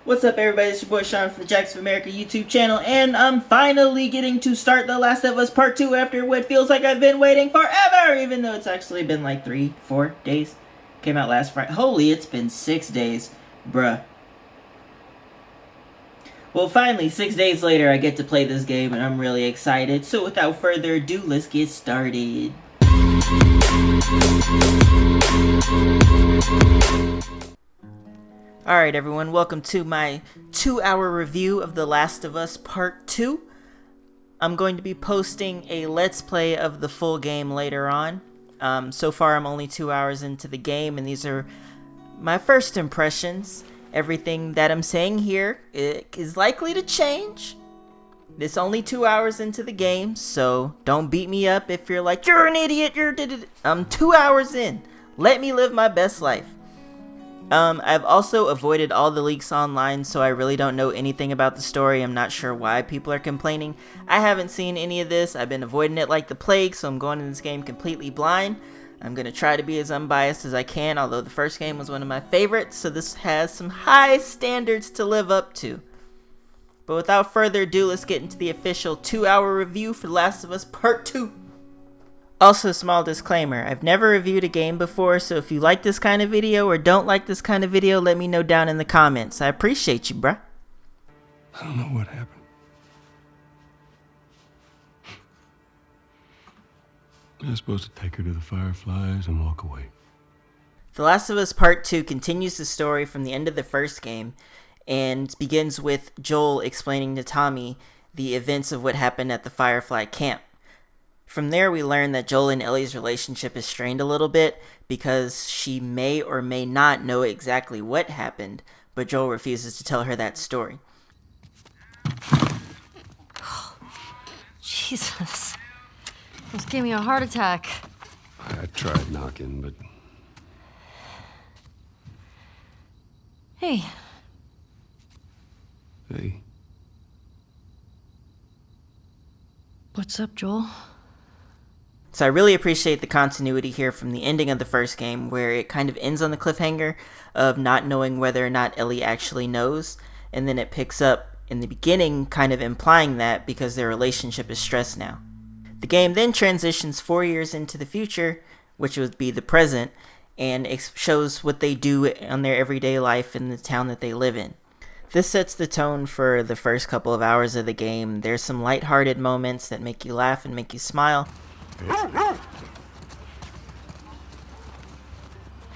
What's up, everybody? It's your boy Sean from the JacksofAmerica YouTube channel, and I'm finally getting to start The Last of Us Part 2 after what feels like I've been waiting forever, even though it's actually been like 3-4 days. Came out last Friday. Holy, it's been 6 days. Bruh. Well, finally, 6 days later, I get to play this game, and I'm really excited. So without further ado, let's get started. Alright everyone, welcome to my 2-hour review of The Last of Us Part 2. I'm going to be posting a Let's Play of the full game later on. So far I'm only 2 hours into the game, and these are my first impressions. Everything that I'm saying here is likely to change. It's only 2 hours into the game, so don't beat me up if you're like, you're an idiot, I'm 2 hours in. Let me live my best life. I've also avoided all the leaks online, so I really don't know anything about the story. I'm not sure why people are complaining. I haven't seen any of this. I've been avoiding it like the plague, so I'm going in this game completely blind. I'm going to try to be as unbiased as I can, although the first game was one of my favorites, so this has some high standards to live up to. But without further ado, let's get into the official 2-hour review for The Last of Us Part 2. Also, small disclaimer, I've never reviewed a game before, so if you like this kind of video or don't like this kind of video, let me know down in the comments. I appreciate you, bruh. I don't know what happened. I was supposed to take her to the Fireflies and walk away. The Last of Us Part 2 continues the story from the end of the first game and begins with Joel explaining to Tommy the events of what happened at the Firefly camp. From there, we learn that Joel and Ellie's relationship is strained a little bit because she may or may not know exactly what happened, but Joel refuses to tell her that story. Jesus. Almost gave me a heart attack. I tried knocking, but... Hey. Hey. What's up, Joel? So I really appreciate the continuity here from the ending of the first game, where it kind of ends on the cliffhanger of not knowing whether or not Ellie actually knows, and then it picks up in the beginning kind of implying that because their relationship is stressed now. The game then transitions 4 years into the future, which would be the present, and it shows what they do on their everyday life in the town that they live in. This sets the tone for the first couple of hours of the game. There's some lighthearted moments that make you laugh and make you smile.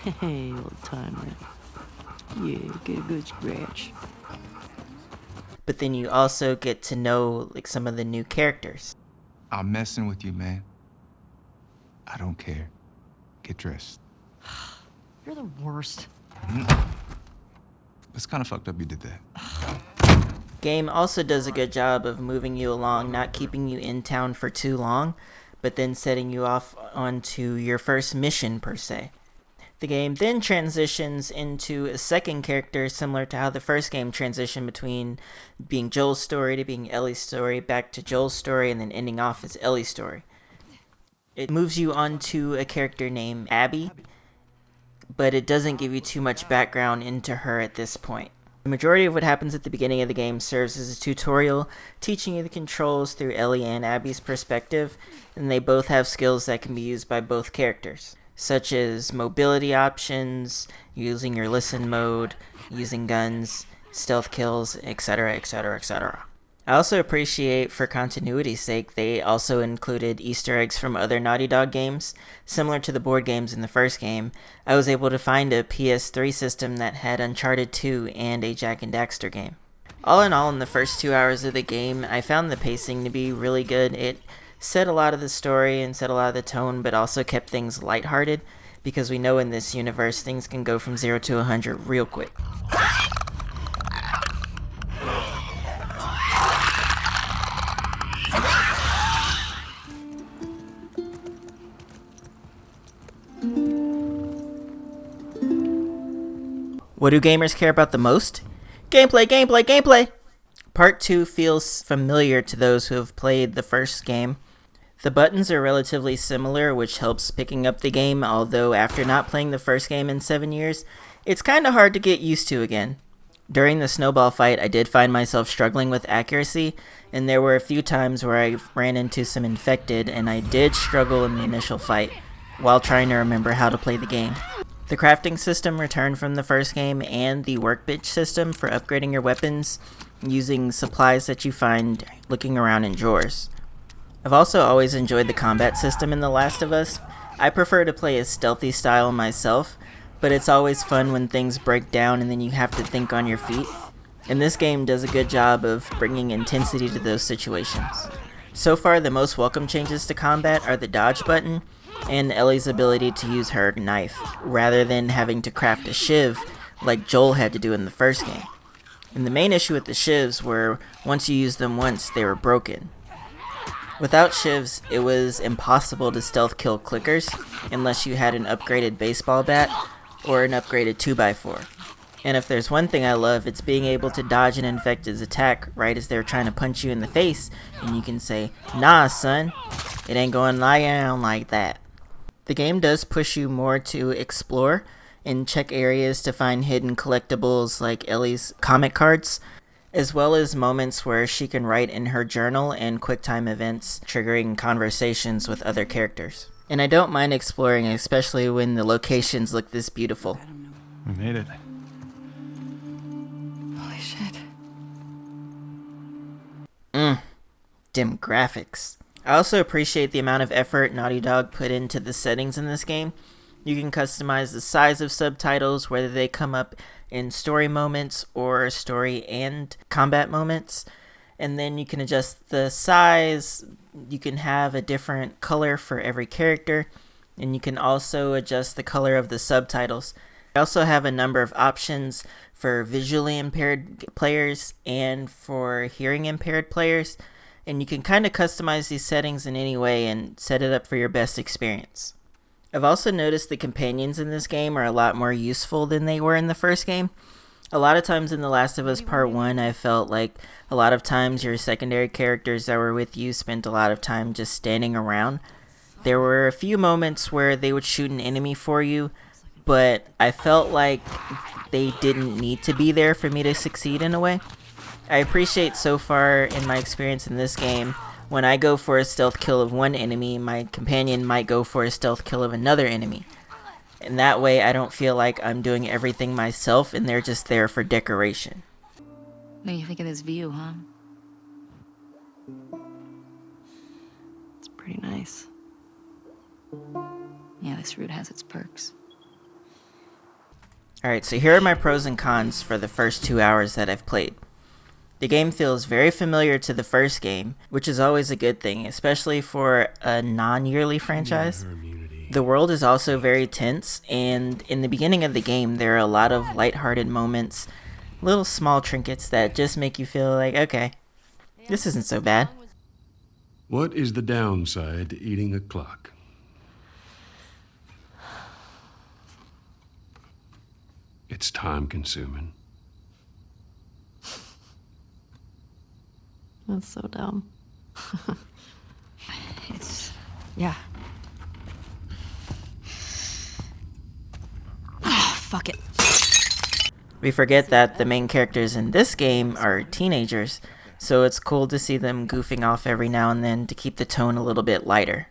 Hey, old timer. Yeah, get a good scratch. But then you also get to know like some of the new characters. I'm messing with you, man. I don't care. Get dressed. You're the worst. It's kind of fucked up you did that. Game also does a good job of moving you along, not keeping you in town for too long, but then setting you off onto your first mission per se. The game then transitions into a second character similar to how the first game transitioned between being Joel's story to being Ellie's story, back to Joel's story, and then ending off as Ellie's story. It moves you onto a character named Abby, but it doesn't give you too much background into her at this point. The majority of what happens at the beginning of the game serves as a tutorial, teaching you the controls through Ellie and Abby's perspective, and they both have skills that can be used by both characters, such as mobility options, using your listen mode, using guns, stealth kills, etc, etc, etc. I also appreciate, for continuity's sake, they also included Easter eggs from other Naughty Dog games. Similar to the board games in the first game, I was able to find a PS3 system that had Uncharted 2 and a Jak and Daxter game. All in all, in the first 2 hours of the game, I found the pacing to be really good. It set a lot of the story and set a lot of the tone, but also kept things lighthearted, because we know in this universe things can go from 0 to 100 real quick. What do gamers care about the most? Gameplay, gameplay, gameplay! Part 2 feels familiar to those who have played the first game. The buttons are relatively similar, which helps picking up the game, although after not playing the first game in 7 years, it's kinda hard to get used to again. During the snowball fight, I did find myself struggling with accuracy, and there were a few times where I ran into some infected, and I did struggle in the initial fight while trying to remember how to play the game. The crafting system returned from the first game, and the workbench system for upgrading your weapons using supplies that you find looking around in drawers. I've also always enjoyed the combat system in The Last of Us. I prefer to play a stealthy style myself, but it's always fun when things break down and then you have to think on your feet. And this game does a good job of bringing intensity to those situations. So far, the most welcome changes to combat are the dodge button and Ellie's ability to use her knife, rather than having to craft a shiv like Joel had to do in the first game. And the main issue with the shivs were, once you used them once, they were broken. Without shivs, it was impossible to stealth kill clickers unless you had an upgraded baseball bat or an upgraded 2x4. And if there's one thing I love, it's being able to dodge an infected's attack right as they're trying to punch you in the face, and you can say, "Nah, son, it ain't going down like that." The game does push you more to explore and check areas to find hidden collectibles like Ellie's comic cards, as well as moments where she can write in her journal and QuickTime events, triggering conversations with other characters. And I don't mind exploring, especially when the locations look this beautiful. We made it. Holy shit. Dim graphics. I also appreciate the amount of effort Naughty Dog put into the settings in this game. You can customize the size of subtitles, whether they come up in story moments or story and combat moments. And then you can adjust the size. You can have a different color for every character. And you can also adjust the color of the subtitles. I also have a number of options for visually impaired players and for hearing impaired players. And you can kind of customize these settings in any way and set it up for your best experience. I've also noticed the companions in this game are a lot more useful than they were in the first game. A lot of times in The Last of Us Part 1, I felt like a lot of times your secondary characters that were with you spent a lot of time just standing around. There were a few moments where they would shoot an enemy for you, but I felt like they didn't need to be there for me to succeed in a way. I appreciate so far in my experience in this game, when I go for a stealth kill of one enemy, my companion might go for a stealth kill of another enemy. And that way I don't feel like I'm doing everything myself and they're just there for decoration. What do you think of this view, huh? It's pretty nice. Yeah, this route has its perks. Alright, so here are my pros and cons for the first 2 hours that I've played. The game feels very familiar to the first game, which is always a good thing, especially for a non-yearly franchise. The world is also very tense, and in the beginning of the game, there are a lot of lighthearted moments, little small trinkets that just make you feel like, okay, this isn't so bad. What is the downside to eating a clock? It's time consuming. That's so dumb. Yeah. Oh, fuck it. We forget that the main characters in this game are teenagers, so it's cool to see them goofing off every now and then to keep the tone a little bit lighter.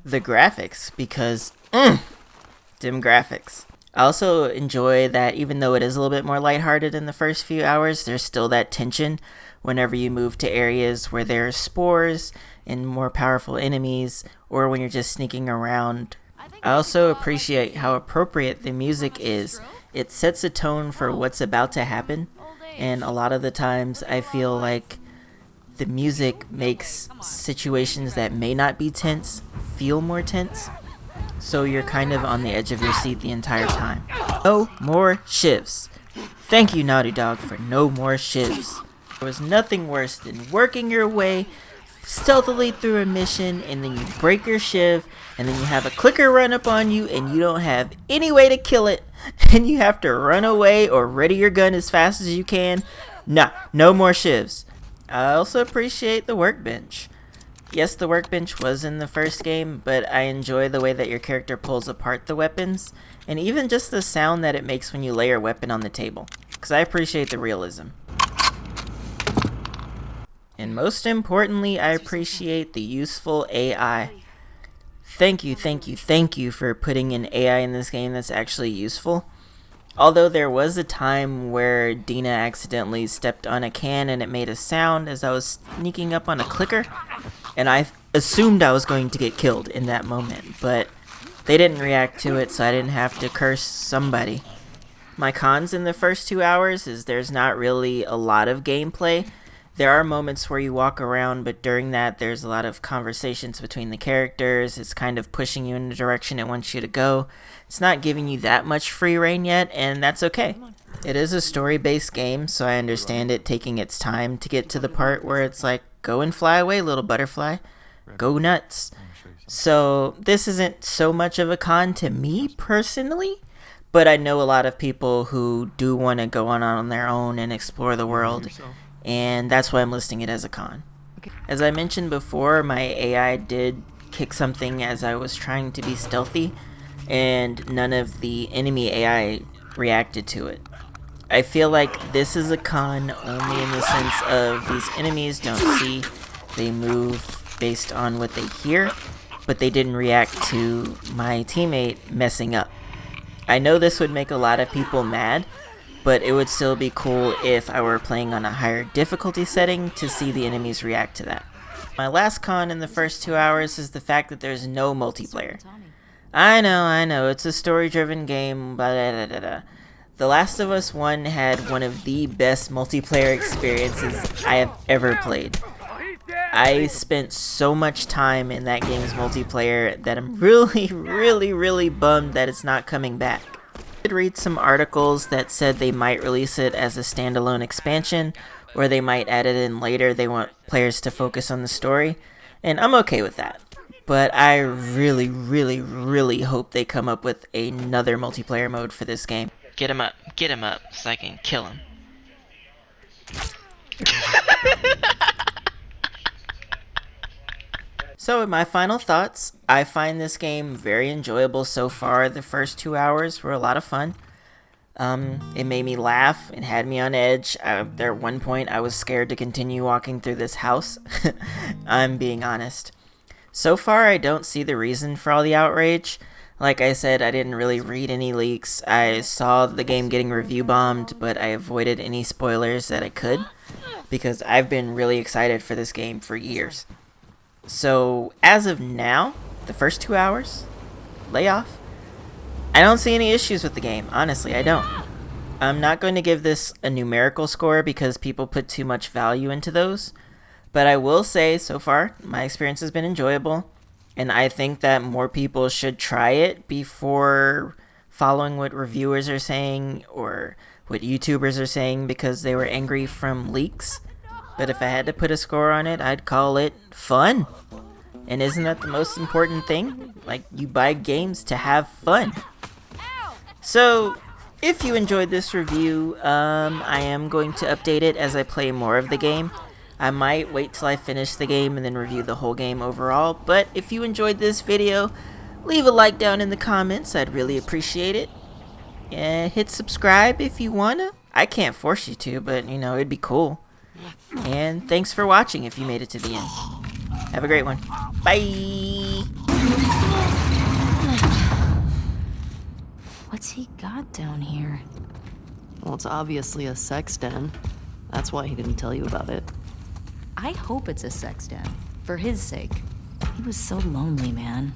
The graphics, because, dim graphics. I also enjoy that even though it is a little bit more lighthearted in the first few hours, there's still that tension whenever you move to areas where there are spores and more powerful enemies, or when you're just sneaking around. I also appreciate how appropriate the music is. It sets a tone for what's about to happen, and a lot of the times I feel like the music makes situations that may not be tense feel more tense, so you're kind of on the edge of your seat the entire time. No more shivs. Thank you, Naughty Dog, for no more shivs. There was nothing worse than working your way stealthily through a mission and then you break your shiv and then you have a clicker run up on you and you don't have any way to kill it and you have to run away or ready your gun as fast as you can. Nah, no more shivs. I also appreciate the workbench. Yes, the workbench was in the first game, but I enjoy the way that your character pulls apart the weapons and even just the sound that it makes when you lay your weapon on the table. because I appreciate the realism. And most importantly, I appreciate the useful AI. Thank you for putting in AI in this game that's actually useful. Although there was a time where Dina accidentally stepped on a can and it made a sound as I was sneaking up on a clicker, and I assumed I was going to get killed in that moment, but they didn't react to it, so I didn't have to curse somebody. My cons in the first 2 hours is there's not really a lot of gameplay. There are moments where you walk around, but during that there's a lot of conversations between the characters. It's kind of pushing you in the direction it wants you to go. It's not giving you that much free reign yet, and that's okay. It is a story-based game, so I understand it taking its time to get to the part where it's like, go and fly away, little butterfly. Go nuts. So this isn't so much of a con to me personally, but I know a lot of people who do want to go on their own and explore the world, and that's why I'm listing it as a con. As I mentioned before, my AI did kick something as I was trying to be stealthy, and none of the enemy AI reacted to it. I feel like this is a con only in the sense of these enemies don't see, they move based on what they hear, but they didn't react to my teammate messing up. I know this would make a lot of people mad, but it would still be cool if I were playing on a higher difficulty setting to see the enemies react to that. My last con in the first 2 hours is the fact that there's no multiplayer. I know, it's a story-driven game, blah, blah, blah, blah. The Last of Us 1 had one of the best multiplayer experiences I have ever played. I spent so much time in that game's multiplayer that I'm really bummed that it's not coming back. I did read some articles that said they might release it as a standalone expansion, or they might add it in later. They want players to focus on the story, and I'm okay with that. But I really hope they come up with another multiplayer mode for this game. Get him up, so I can kill him. So in my final thoughts, I find this game very enjoyable so far. The first 2 hours were a lot of fun. It made me laugh and had me on edge. There at one point I was scared to continue walking through this house. I'm being honest. So far I don't see the reason for all the outrage. Like I said, I didn't really read any leaks. I saw the game getting review bombed, but I avoided any spoilers that I could, because I've been really excited for this game for years. So, as of now, the first 2 hours, lay off. I don't see any issues with the game, honestly, I don't. I'm not going to give this a numerical score because people put too much value into those, but I will say, so far, my experience has been enjoyable, and I think that more people should try it before following what reviewers are saying or what YouTubers are saying because they were angry from leaks. But if I had to put a score on it, I'd call it fun. And isn't that the most important thing? Like, you buy games to have fun. So, if you enjoyed this review, I am going to update it as I play more of the game. I might wait till I finish the game and then review the whole game overall. But if you enjoyed this video, leave a like down in the comments. I'd really appreciate it. And hit subscribe if you wanna. I can't force you to, but you know, it'd be cool. And thanks for watching if you made it to the end. Have a great one. Bye! What's he got down here? Well, it's obviously a sex den. That's why he didn't tell you about it. I hope it's a sex den, for his sake. He was so lonely, man.